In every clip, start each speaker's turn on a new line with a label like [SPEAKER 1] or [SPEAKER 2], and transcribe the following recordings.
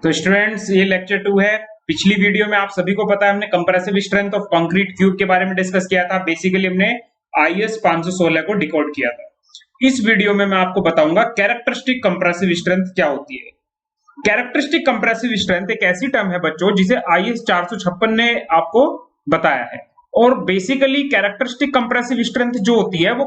[SPEAKER 1] तो स्टूडेंट्स ये लेक्चर 2 है। पिछली वीडियो में आप सभी को पता है हमने compressive strength of concrete cube के बारे में डिस्कस किया था। बेसिकली हमने IS 516 को डिकोड किया था। इस वीडियो में मैं आपको बताऊंगा कैरेक्टरिस्टिक कंप्रेसिव स्ट्रेंथ क्या होती है। कैरेक्टरिस्टिक कंप्रेसिव स्ट्रेंथ एक ऐसी टर्म है बच्चों जिसे IS 456 ने आपको बताया है। और बेसिकली कैरेक्टरिस्टिक कंप्रेसिव स्ट्रेंथ जो होती है वो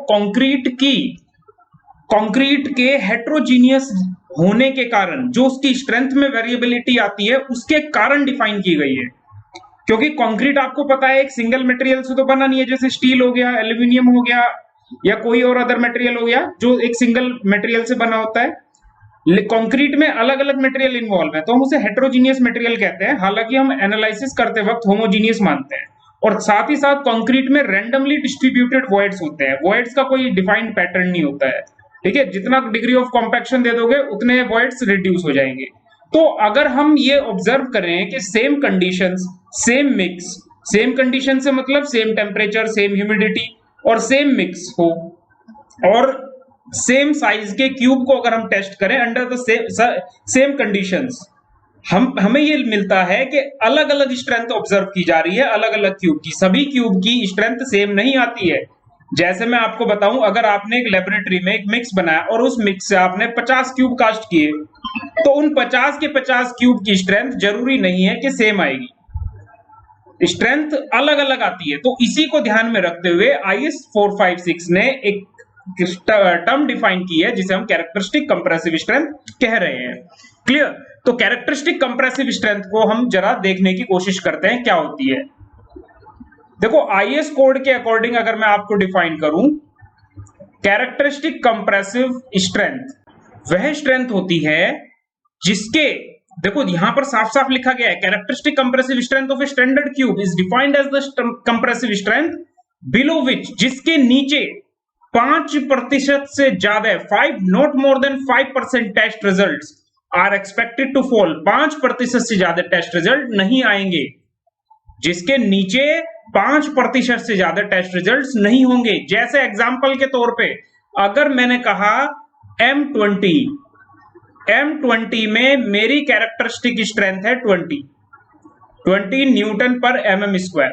[SPEAKER 1] कंक्रीट के हेट्रोजीनियस होने के कारण जो उसकी स्ट्रेंथ में वेरिएबिलिटी आती है उसके कारण डिफाइन की गई है। क्योंकि कंक्रीट आपको पता है एक सिंगल मटेरियल से तो बना नहीं है, जैसे स्टील हो गया, एल्यूमिनियम हो गया या कोई और अदर मटेरियल हो गया जो एक सिंगल मटेरियल से बना होता है। कंक्रीट में अलग अलग मटेरियल इन्वॉल्व है तो हम उसे हेट्रोजीनियस मटेरियल कहते हैं। हालांकि हम एनालिसिस करते वक्त होमोजीनियस मानते हैं। और साथ ही साथ कंक्रीट में रैंडमली डिस्ट्रीब्यूटेड वॉइड्स होते हैं। वॉइड्स का कोई डिफाइंड पैटर्न नहीं होता है, ठीक है। जितना डिग्री ऑफ कॉम्पैक्शन दे दोगे उतने वॉइड्स रिड्यूस हो जाएंगे। तो अगर हम ये ऑब्जर्व करें कि same conditions, same mix, same condition से मतलब सेम टेम्परेचर, सेम ह्यूमिडिटी और सेम मिक्स हो और सेम साइज के क्यूब को अगर हम टेस्ट करें अंडर द सेम कंडीशंस, हमें ये मिलता है कि अलग अलग स्ट्रेंथ ऑब्जर्व की जा रही है अलग अलग क्यूब की। सभी क्यूब की स्ट्रेंथ सेम नहीं आती है। जैसे मैं आपको बताऊं, अगर आपने एक लेबोरेटरी में एक मिक्स बनाया और उस मिक्स से आपने 50 क्यूब कास्ट किए तो उन 50 के 50 क्यूब की स्ट्रेंथ जरूरी नहीं है कि सेम आएगी, स्ट्रेंथ अलग अलग आती है। तो इसी को ध्यान में रखते हुए IS 456 ने एक टर्म डिफाइन की है जिसे हम कैरेक्टरिस्टिक कंप्रेसिव स्ट्रेंथ कह रहे हैं। क्लियर? तो कैरेक्टरिस्टिक कंप्रेसिव स्ट्रेंथ को हम जरा देखने की कोशिश करते हैं क्या होती है। देखो IS कोड के अकॉर्डिंग अगर मैं आपको डिफाइन करूं, कैरेक्टरिस्टिक कंप्रेसिव स्ट्रेंथ वह स्ट्रेंथ होती है जिसके, देखो यहां पर साफ साफ लिखा गया है, characteristic compressive strength of a standard cube is defined as the compressive strength below which, जिसके नीचे 5% से ज्यादा, 5 not more than 5% test results are expected to fall. 5% से ज्यादा टेस्ट रिजल्ट नहीं आएंगे, जिसके नीचे 5% से ज्यादा टेस्ट रिजल्ट्स नहीं होंगे। जैसे एग्जांपल के तौर पे अगर मैंने कहा M20 में मेरी कैरेक्टरिस्टिक स्ट्रेंथ है 20 न्यूटन पर mm स्क्वायर।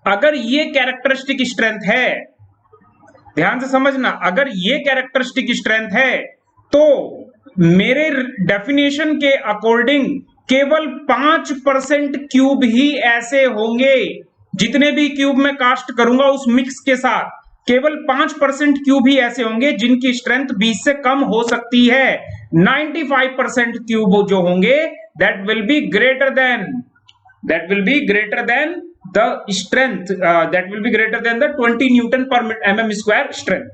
[SPEAKER 1] अगर ये कैरेक्टरिस्टिक स्ट्रेंथ है, ध्यान से समझना, अगर ये कैरेक्टरिस्टिक स्ट्रेंथ है तो मेरे डेफिनेशन के अकॉर्डिंग केवल 5% क्यूब ही ऐसे होंगे, जितने भी क्यूब मैं कास्ट करूंगा उस मिक्स के साथ केवल 5% क्यूब ही ऐसे होंगे जिनकी स्ट्रेंथ 20 से कम हो सकती है। 95% क्यूब जो होंगे that will be greater than the strength that will be greater than the 20 Newton पर mm square strength.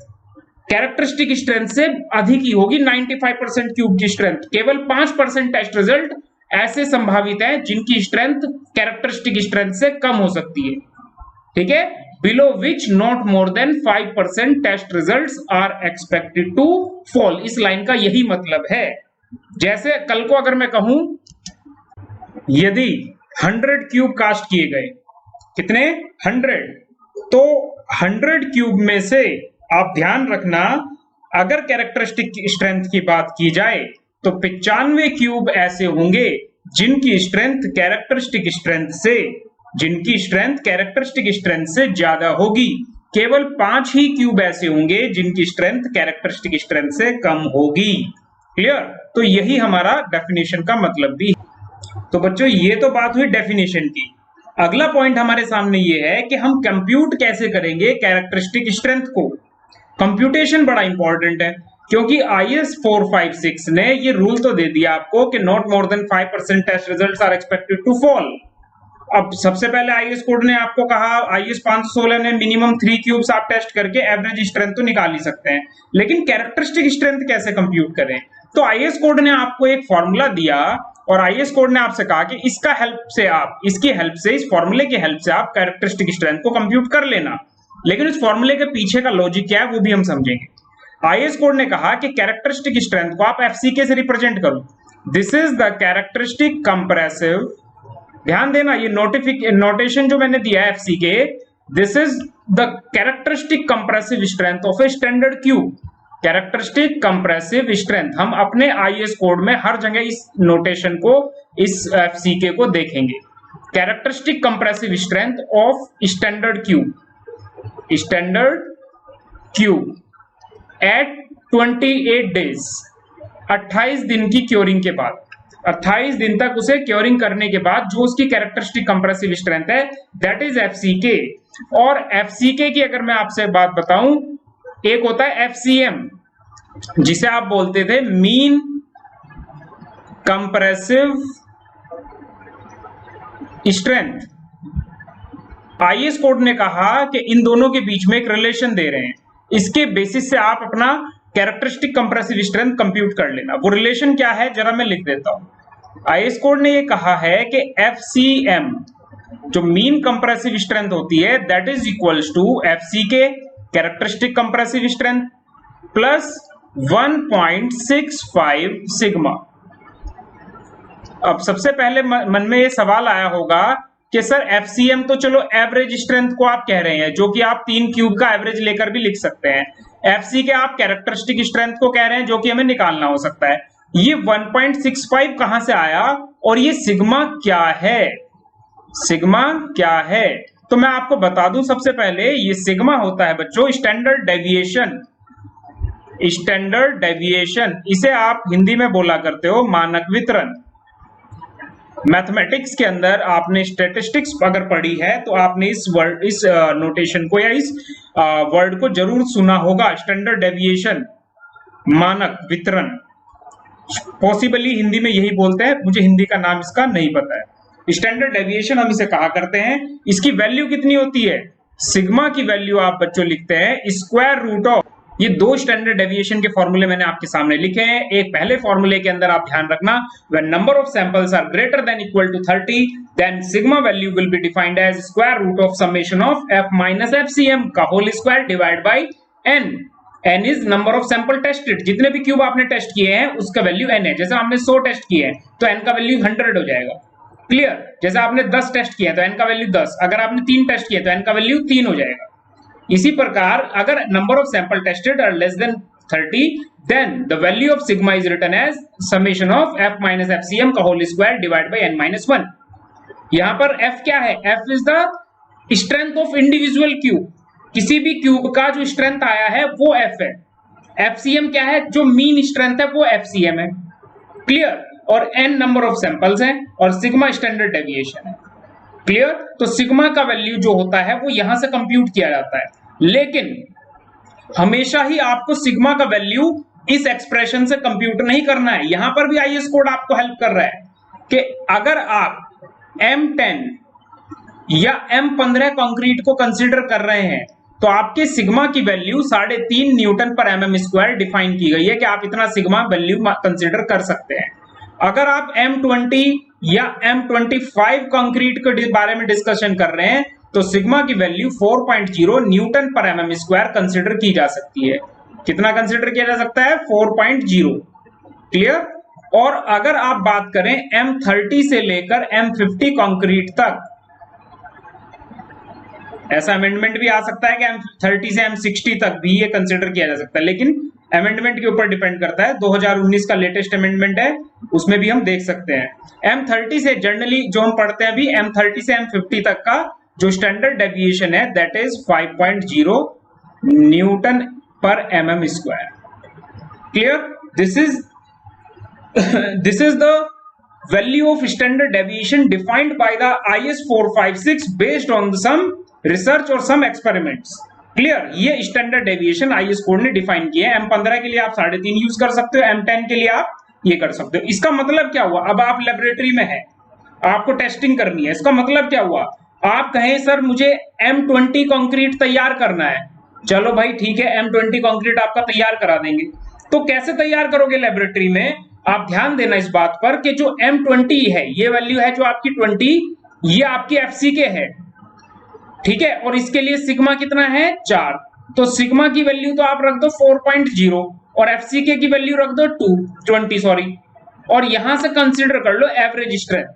[SPEAKER 1] Characteristic strength से अधिक ही होगी 95% क्यूब की स्ट्रेंथ। केवल 5% टेस्ट रिजल्ट ऐसे संभावित है जिनकी स्ट्रेंथ कैरेक्टरिस्टिक स्ट्रेंथ से कम हो सकती है, ठीक है। Below which not more than 5% test results are expected to fall. इस लाइन का यही मतलब है। जैसे कल को अगर मैं कहूं यदि 100 क्यूब कास्ट किए गए, कितने 100, तो 100 क्यूब में से आप ध्यान रखना अगर कैरेक्टरिस्टिक स्ट्रेंथ की बात की जाए तो 95 क्यूब ऐसे होंगे जिनकी स्ट्रेंथ कैरेक्टरिस्टिक स्ट्रेंथ से ज्यादा होगी। केवल 5 ही क्यूब ऐसे होंगे जिनकी स्ट्रेंथ कैरेक्टरिस्टिक स्ट्रेंथ से कम होगी। क्लियर? तो यही हमारा डेफिनेशन का मतलब भी है। तो बच्चों ये तो बात हुई डेफिनेशन की। अगला पॉइंट हमारे सामने ये है कि हम कंप्यूट कैसे करेंगे कैरेक्टरिस्टिक स्ट्रेंथ को। कंप्यूटेशन बड़ा इंपॉर्टेंट है क्योंकि IS 456 ने ये रूल तो दे दिया आपको कि not more than 5% test results are expected to fall. अब सबसे पहले IS कोड ने आपको कहा, IS 516 ने मिनिमम 3 क्यूब्स आप टेस्ट करके एवरेज स्ट्रेंथ तो निकाल ही सकते हैं, लेकिन कैरेक्टरिस्टिक स्ट्रेंथ कैसे कंप्यूट करें। तो IS कोड ने आपको एक फॉर्मूला दिया और IS कोड ने आपसे कहा कि इसकी हेल्प से इस फॉर्मूले की हेल्प से आप कैरेक्टरिस्टिक स्ट्रेंथ को कंप्यूट कर लेना। लेकिन इस फॉर्मूले के पीछे का लॉजिक क्या है वो भी हम समझेंगे। IS कोड ने कहा कि कैरेक्टरिस्टिक स्ट्रेंथ को आप FCK से रिप्रेजेंट करो। This is the characteristic compressive, ध्यान देना ये नोटेशन जो मैंने दिया है FCK, this is the characteristic compressive strength of a standard cube. Characteristic compressive strength, हम अपने आईएस कोड में हर जगह इस नोटेशन को, इस एफसीके को देखेंगे। Characteristic compressive strength of standard cube, standard cube at 28 days, 28 दिन की क्योरिंग के बाद, 28 दिन तक उसे क्योरिंग करने के बाद जो उसकी कैरेक्टरिस्टिक कंप्रेसिव स्ट्रेंथ है दैट इज एफसीके। और एफसीके की अगर मैं आपसे बात बताऊं, एक होता है एफसीएम जिसे आप बोलते थे mean compressive strength. IS code ने कहा कि इन दोनों के बीच में एक रिलेशन दे रहे हैं, इसके बेसिस से आप अपना कैरेक्टरिस्टिक कंप्रेसिव स्ट्रेंथ कंप्यूट कर लेना। वो रिलेशन क्या है जरा मैं लिख देता हूं। आईएस कोड ने ये कहा है कि एफसीएम जो मीन कंप्रेसिव स्ट्रेंथ होती है that is equals to FCK characteristic compressive strength plus 1.65 sigma. अब सबसे पहले मन में ये सवाल आया होगा कि सर एफसीएम तो चलो एवरेज स्ट्रेंथ को आप कह रहे हैं, जो कि आप 3 क्यूब का एवरेज लेकर भी लिख सकते हैं। एफसीके आप कैरेक्टरिस्टिक स्ट्रेंथ को कह रहे हैं, जो कि हमें निकालना हो सकता है। ये 1.65 कहां से आया और ये सिग्मा क्या है, सिग्मा क्या है? तो मैं आपको बता दूं, सबसे पहले ये सिग्मा होता है बच्चों स्टैंडर्ड डेविएशन। स्टैंडर्ड डेविएशन इसे आप हिंदी में बोला करते हो मानक वितरण। मैथमेटिक्स के अंदर आपने स्टैटिस्टिक्स अगर पढ़ी है तो आपने इस वर्ड, इस नोटेशन को या इस वर्ड को जरूर सुना होगा, स्टैंडर्ड डेविएशन, मानक वितरण। पॉसिबली हिंदी में यही बोलते हैं, मुझे हिंदी का नाम इसका नहीं पता है। स्टैंडर्ड डेविएशन हम इसे कहा करते हैं। इसकी वैल्यू कितनी होती है? सिग्मा की वैल्यू आप बच्चों लिखते हैं स्क्वायर रूट ऑफ, ये 2 स्टैंडर्ड डेविएशन के फॉर्मूले मैंने आपके सामने लिखे हैं। एक पहले फॉर्मूले के अंदर आप ध्यान रखना, when number of samples are greater than equal to 30 then sigma value will be defined as square root of summation of F minus FCM का whole square divide by N. N is number of sample tested, जितने भी cube आपने test किए हैं उसका value N है। जैसे आपने 100 टेस्ट किए हैं तो एन का वैल्यू 100 हो जाएगा, क्लियर। जैसे आपने 10 टेस्ट किए तो एन का वैल्यू 10, अगर आपने 3 टेस्ट किए तो एन का वैल्यू 3 हो जाएगा। इसी प्रकार अगर number of sample tested are less than 30 then the value of sigma is written as summation of f minus fcm का whole square divided by n minus 1। यहां पर f क्या है? f is the strength of individual cube, किसी भी cube का जो strength आया है वो f है। fcm क्या है? जो मीन स्ट्रेंथ है वो fcm है, क्लियर। और n नंबर ऑफ सैंपल्स हैं और सिग्मा स्टैंडर्ड डेविएशन है, क्लियर। तो सिग्मा का वैल्यू जो होता है वो यहां से कंप्यूट किया जाता है, लेकिन हमेशा ही आपको सिग्मा का वैल्यू इस एक्सप्रेशन से कंप्यूट नहीं करना है। यहां पर भी आईएस कोड आपको हेल्प कर रहा है कि अगर आप M10 या M15 कंक्रीट को कंसीडर कर रहे हैं तो आपके सिग्मा की वैल्यू 3.5 न्यूटन पर mm स्क्वायर डिफाइन की गई है कि आप इतना सिग्मा वैल्यू कंसीडर कर सकते हैं। अगर आप M20 या M25 कंक्रीट के बारे में डिस्कशन कर रहे हैं तो सिग्मा की वैल्यू 4.0 न्यूटन पर mm स्क्वायर कंसिडर की जा सकती है। कितना कंसिडर किया जा सकता है? 4.0, क्लियर। और अगर आप बात करें M30 से लेकर M50 कंक्रीट तक, ऐसा अमेंडमेंट भी आ सकता है कि M30 से M60 तक भी ये कंसिडर किया जा सकता है, लेकिन अमेंडमेंट के ऊपर डिपेंड करता है। 2019 का लेटेस्ट अमेंडमेंट है, उसमें भी हम देख सकते हैं। M30 से जनरली जो हम पढ़ते हैं अभी, M30 से M50 तक का जो स्टैंडर्ड डेविएशन है दैट इज 5.0 न्यूटन पर mm square, clear. This is the value of standard deviation defined by the IS 456 based on some research और सम एक्सपेरिमेंट्स, क्लियर। ये स्टैंडर्ड डेविएशन IS कोड ने define किया है। M15 के लिए आप 3.5 यूज कर सकते हो, M10 के लिए आप ये कर सकते हो। इसका मतलब क्या हुआ? अब आप लेबोरेटरी में है, आपको टेस्टिंग करनी है, इसका मतलब क्या हुआ? आप कहें सर मुझे M20 कंक्रीट तैयार करना है, चलो भाई ठीक है, M20 कंक्रीट आपका तैयार करा देंगे। तो कैसे तैयार करोगे लेबोरेटरी में? आप ध्यान देना इस बात पर कि जो M20 है ये वैल्यू है जो आपकी 20, ये आपकी FCK है, ठीक है। और इसके लिए सिग्मा कितना है? 4। तो सिग्मा की वैल्यू तो आप रख दो 4.0 और FCK की वैल्यू रख दो 20 सॉरी, और यहां से कंसिडर कर लो एवरेज स्ट्रेंथ।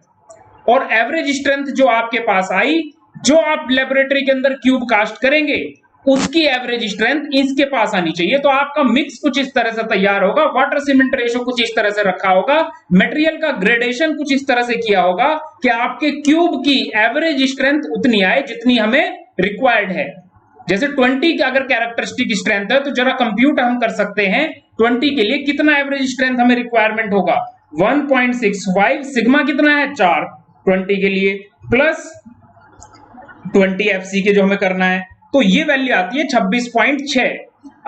[SPEAKER 1] और एवरेज स्ट्रेंथ जो आपके पास आई, जो आप लेबोरेटरी के अंदर क्यूब कास्ट करेंगे उसकी एवरेज स्ट्रेंथ इसके पास आनी चाहिए। तो आपका मिक्स कुछ इस तरह से तैयार होगा, वाटर सीमेंट रेशो कुछ इस तरह से रखा होगा, मटेरियल का ग्रेडेशन कुछ इस तरह से किया होगा कि आपके क्यूब की एवरेज स्ट्रेंथ उतनी आए जितनी हमें रिक्वायर्ड है। जैसे 20 का अगर कैरेक्टरिस्टिक स्ट्रेंथ है तो जरा कंप्यूट हम कर सकते हैं 20 के लिए कितना एवरेज स्ट्रेंथ हमें रिक्वायरमेंट होगा, 1.65, सिग्मा कितना है 4 20 के लिए, प्लस 20 एफसी के जो हमें करना है, तो ये वैल्यू आती है 26.6।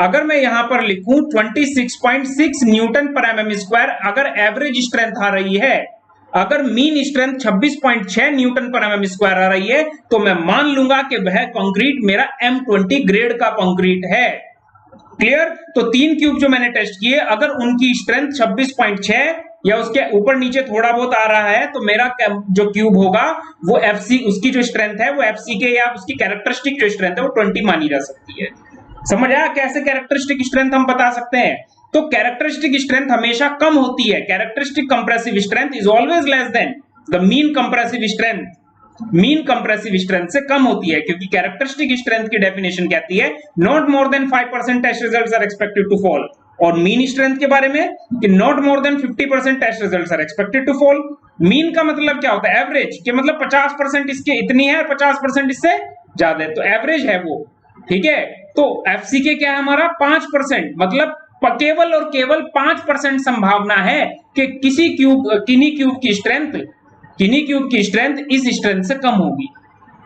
[SPEAKER 1] अगर मैं यहां पर लिखूं 26.6 न्यूटन पर एमएम स्क्वायर अगर एवरेज स्ट्रेंथ आ रही है, अगर मीन स्ट्रेंथ 26.6 न्यूटन पर एमएम स्क्वायर आ रही है, तो मैं मान लूंगा कि वह कंक्रीट मेरा M20 ग्रेड का कंक्रीट है। क्लियर? तो 3 क्यूब जो मैंने टेस्ट किए, अगर उनकी स्ट्रेंथ 26.6 या उसके ऊपर नीचे थोड़ा बहुत आ रहा है, तो मेरा जो क्यूब होगा वो एफसी, उसकी जो स्ट्रेंथ है वो एफसी के या उसकी कैरेक्टरिस्टिक जो स्ट्रेंथ है वो 20 मानी जा सकती है। समझ आया कैसे कैरेक्टरिस्टिक स्ट्रेंथ हम बता सकते हैं? तो कैरेक्टरिस्टिक स्ट्रेंथ हमेशा कम होती है, characteristic compressive strength is always less than the mean compressive strength, mean compressive strength से कम होती है, क्योंकि कैरेक्टरिस्टिक स्ट्रेंथ की डेफिनेशन कहती है not more than 5% test results are expected to fall, और मीन स्ट्रेंथ के बारे में कि not more than 50% test results are expected to fall. Mean का मतलब क्या होता है? एवरेज के मतलब 50% इसके इतनी है, 50% इससे ज्यादा है, तो एवरेज है वो। ठीक है, तो एफसीके क्या है हमारा 5%, मतलब केवल और केवल 5% संभावना है कि किन्हीं क्यूब की स्ट्रेंथ इस स्ट्रेंथ से कम होगी।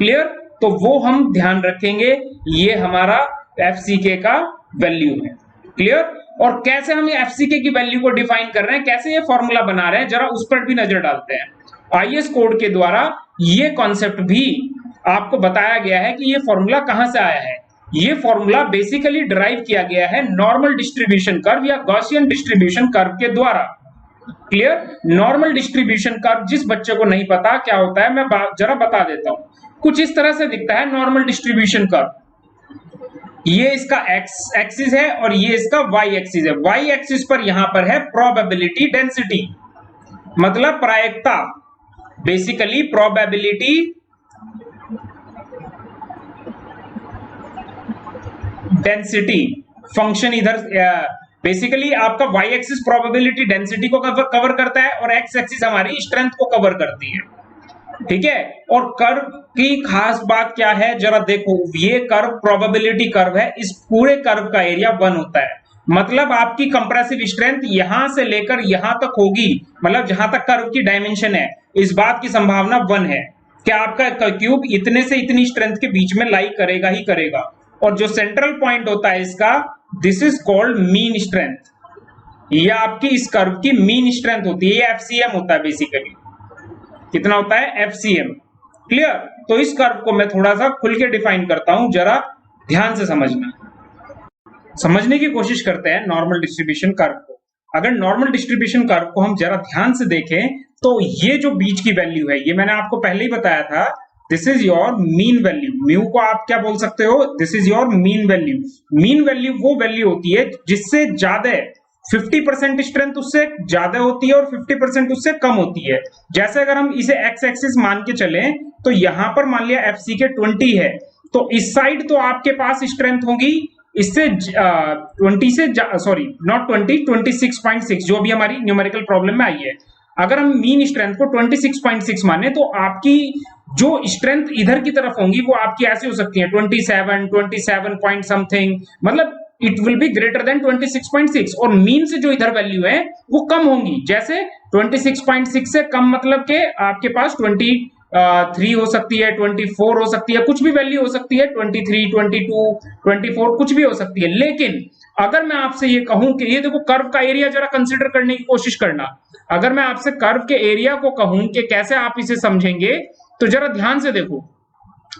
[SPEAKER 1] क्लियर? तो वो हम ध्यान रखेंगे, ये हमारा एफसीके का वैल्यू है। क्लियर? और कैसे हम ये एफसीके की वैल्यू को डिफाइन कर रहे हैं, कैसे ये फॉर्मूला बना रहे हैं, जरा उस पर भी नजर डालते हैं। आईएस कोड के द्वारा ये कॉन्सेप्ट भी आपको बताया गया है कि ये फॉर्मूला कहां से आया है। ये फॉर्मूला बेसिकली डिराइव किया गया है नॉर्मल डिस्ट्रीब्यूशन कर्व या गॉसियन डिस्ट्रीब्यूशन कर्व के द्वारा। क्लियर? नॉर्मल डिस्ट्रीब्यूशन कर्व जिस बच्चे को नहीं पता क्या होता है, मैं जरा बता देता हूं। कुछ इस तरह से दिखता है नॉर्मल डिस्ट्रीब्यूशन कर्व। ये इसका एक्स एक्सिस है और ये इसका वाई एक्सिस है। वाई एक्सिस पर यहां पर है प्रोबेबिलिटी डेंसिटी, मतलब प्रायिकता, बेसिकली प्रोबेबिलिटी डेंसिटी फंक्शन इधर बेसिकली आपका वाई एक्सिस प्रोबेबिलिटी डेंसिटी को कवर करता है और एक्स एक्सिस हमारी स्ट्रेंथ को कवर करती है। ठीक है, और कर्व की खास बात क्या है जरा देखो, ये कर्व प्रोबेबिलिटी कर्व है, इस पूरे कर्व का एरिया 1 होता है, मतलब आपकी कंप्रेसिव स्ट्रेंथ यहां से लेकर यहां तक होगी, मतलब जहां तक कर्व की डायमेंशन है, इस बात की संभावना 1 है कि आपका क्यूब इतने से इतनी स्ट्रेंथ के बीच में लाई करेगा ही करेगा। और जो सेंट्रल पॉइंट होता है इसका, this is called mean strength, ये आपकी इस कर्व की मीन स्ट्रेंथ होती है, ये एफसीएम होता है बेसिकली। कितना होता है? एफसीएम। क्लियर? तो इस कर्व को मैं थोड़ा सा खुल के डिफाइन करता हूं, जरा ध्यान से समझने की कोशिश करते हैं नॉर्मल डिस्ट्रीब्यूशन कर्व को। अगर नॉर्मल डिस्ट्रीब्यूशन कर्व को हम जरा ध्यान से देखें तो ये जो बीच की वैल्यू है, ये मैंने आपको पहले ही बताया था, this is your mean value. Mu को आप क्या बोल सकते हो? This is your mean value. Mean value वो वैल्यू होती है जिससे ज्यादा 50% स्ट्रेंथ उससे ज्यादा होती है और 50% उससे कम होती है। जैसे अगर हम इसे एक्स एक्सिस मान के चलें तो यहां पर मान लिया एफसीके 20 है, तो इस साइड तो आपके पास स्ट्रेंथ होगी इससे 20 से सॉरी नॉट 20, 26.6 जो भी हमारी न्यूमेरिकल प्रॉब्लम में आई है। अगर हम मीन स्ट्रेंथ को 26.6 माने तो आपकी जो स्ट्रेंथ इधर की तरफ होंगी वो आपकी ऐसी हो सकती है 27 पॉइंट समथिंग, मतलब it will be greater than 26.6, और मीन से जो इधर वैल्यू है वो कम होंगी। जैसे 26.6 से कम मतलब के आपके पास 23 हो सकती है, 24 हो सकती है, कुछ भी वैल्यू हो सकती है, 23, 22, 24 कुछ भी हो सकती है। लेकिन अगर मैं आपसे ये कहूं कि ये देखो कर्व का एरिया जरा कंसिडर करने की कोशिश करना, अगर मैं आपसे कर्व के एरिया को कहूं कि कैसे आप इसे समझेंगे, तो जरा ध्यान से देखो,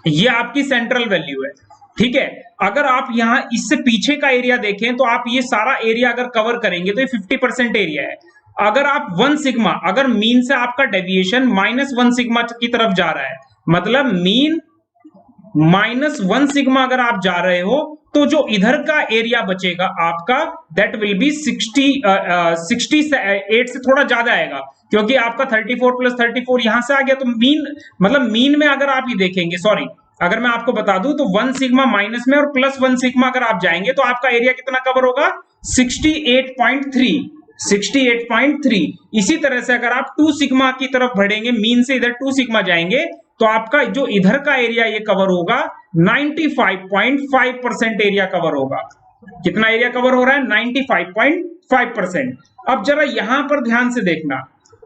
[SPEAKER 1] ये आपकी सेंट्रल वैल्यू है। ठीक है, अगर आप यहां इससे पीछे का एरिया देखें तो आप ये सारा एरिया अगर कवर करेंगे तो ये 50% एरिया है। अगर आप 1 सिग्मा, अगर मीन से आपका डेविएशन -1 सिग्मा की तरफ जा रहा है, मतलब मीन -1 सिग्मा अगर आप जा रहे हो, तो जो इधर का एरिया बचेगा आपका दैट विल बी 68 से थोड़ा ज्यादा आएगा, क्योंकि आपका 34 + 34 यहां से आ गया। तो मीन मतलब मीन में अगर आप ये देखेंगे, सॉरी अगर मैं आपको बता दूं तो 1 सिग्मा माइनस में और प्लस 1 सिग्मा अगर आप जाएंगे तो आपका एरिया कितना कवर होगा? 68.3। 68.3। इसी तरह से अगर आप 2 सिग्मा की तरफ बढ़ेंगे, मीन से इधर 2 सिग्मा जाएंगे तो आपका जो इधर का एरिया ये कवर होगा 95.5% एरिया कवर होगा। कितना एरिया कवर हो रहा है? 95.5%। अब जरा यहां पर ध्यान से देखना,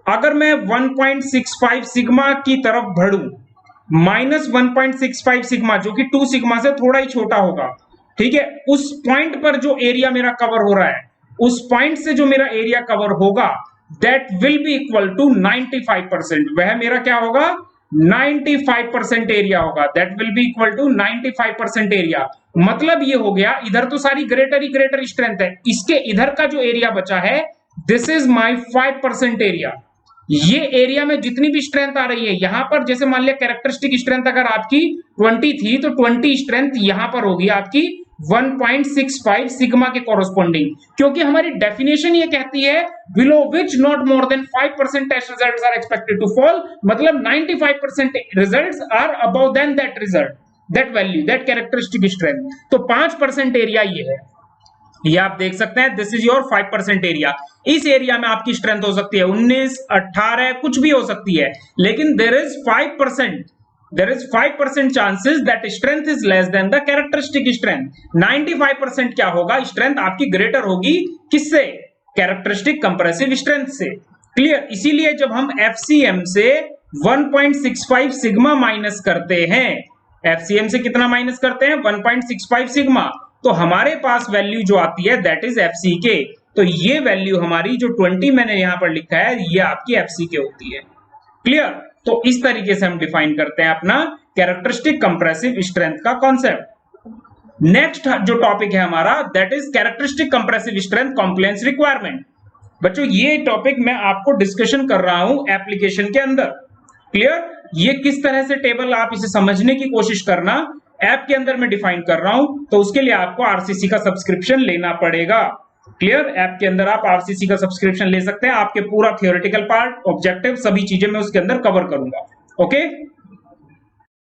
[SPEAKER 1] अगर मैं 1.65 सिग्मा की तरफ बढ़ूं, माइनस 1.65 सिग्मा जो कि 2 सिग्मा से थोड़ा ही छोटा होगा, ठीक है, उस पॉइंट पर जो एरिया मेरा कवर हो रहा है, उस पॉइंट से जो मेरा एरिया कवर होगा that will be equal to 95%। वह मेरा क्या होगा? 95% एरिया होगा। That will be equal to 95% area. मतलब ये हो गया, इधर तो सारी ग्रेटर ही ग्रेटर स्ट्रेंथ है, इसके इधर का जो एरिया बचा है दिस इज माई 5% एरिया। ये एरिया में जितनी भी स्ट्रेंथ आ रही है, यहां पर जैसे मान लिया कैरेक्टरिस्टिक स्ट्रेंथ अगर आपकी 20 थी तो 20 स्ट्रेंथ यहां पर होगी आपकी 1.65 सिग्मा के कॉरस्पॉन्डिंग, क्योंकि हमारी डेफिनेशन ये कहती है below which not more than 5% test results are expected to fall, मतलब 95% results are above than that result, that value, that characteristic strength. तो 5% एरिया ये है, ये आप देख सकते हैं, दिस इज योर 5% एरिया। इस एरिया में आपकी स्ट्रेंथ हो सकती है 19, 18, कुछ भी हो सकती है, लेकिन there is 5% chances that strength is less than the characteristic strength. 95% क्या होगा? स्ट्रेंथ आपकी ग्रेटर होगी किससे? कैरेक्टरिस्टिक कंप्रेसिव स्ट्रेंथ से। क्लियर? इसीलिए जब हम एफसीएम से 1.65 सिग्मा माइनस करते हैं, एफसीएम से कितना माइनस करते हैं? 1.65 सिग्मा, तो हमारे पास वैल्यू जो आती है दैट इज एफसीके। तो ये वैल्यू हमारी जो 20 मैंने यहां पर लिखा है ये आपकी एफसीके होती है। क्लियर? तो इस तरीके से हम डिफाइन करते हैं अपना कैरेक्टरिस्टिक कंप्रेसिव स्ट्रेंथ का कॉन्सेप्ट। नेक्स्ट जो टॉपिक है हमारा that is characteristic compressive strength compliance requirement. बच्चों ये टॉपिक मैं आपको डिस्कशन कर रहा हूं एप्लीकेशन के अंदर। क्लियर? ये किस तरह से टेबल आप इसे समझने की कोशिश करना, ऐप के अंदर मैं डिफाइन कर रहा हूं, तो उसके लिए आपको आरसीसी का सब्सक्रिप्शन लेना पड़ेगा। क्लियर? ऐप के अंदर आप आरसीसी का सब्सक्रिप्शन ले सकते हैं, आपके पूरा थियोरेटिकल पार्ट, ऑब्जेक्टिव, सभी चीजें मैं उसके अंदर कवर करूंगा। ओके?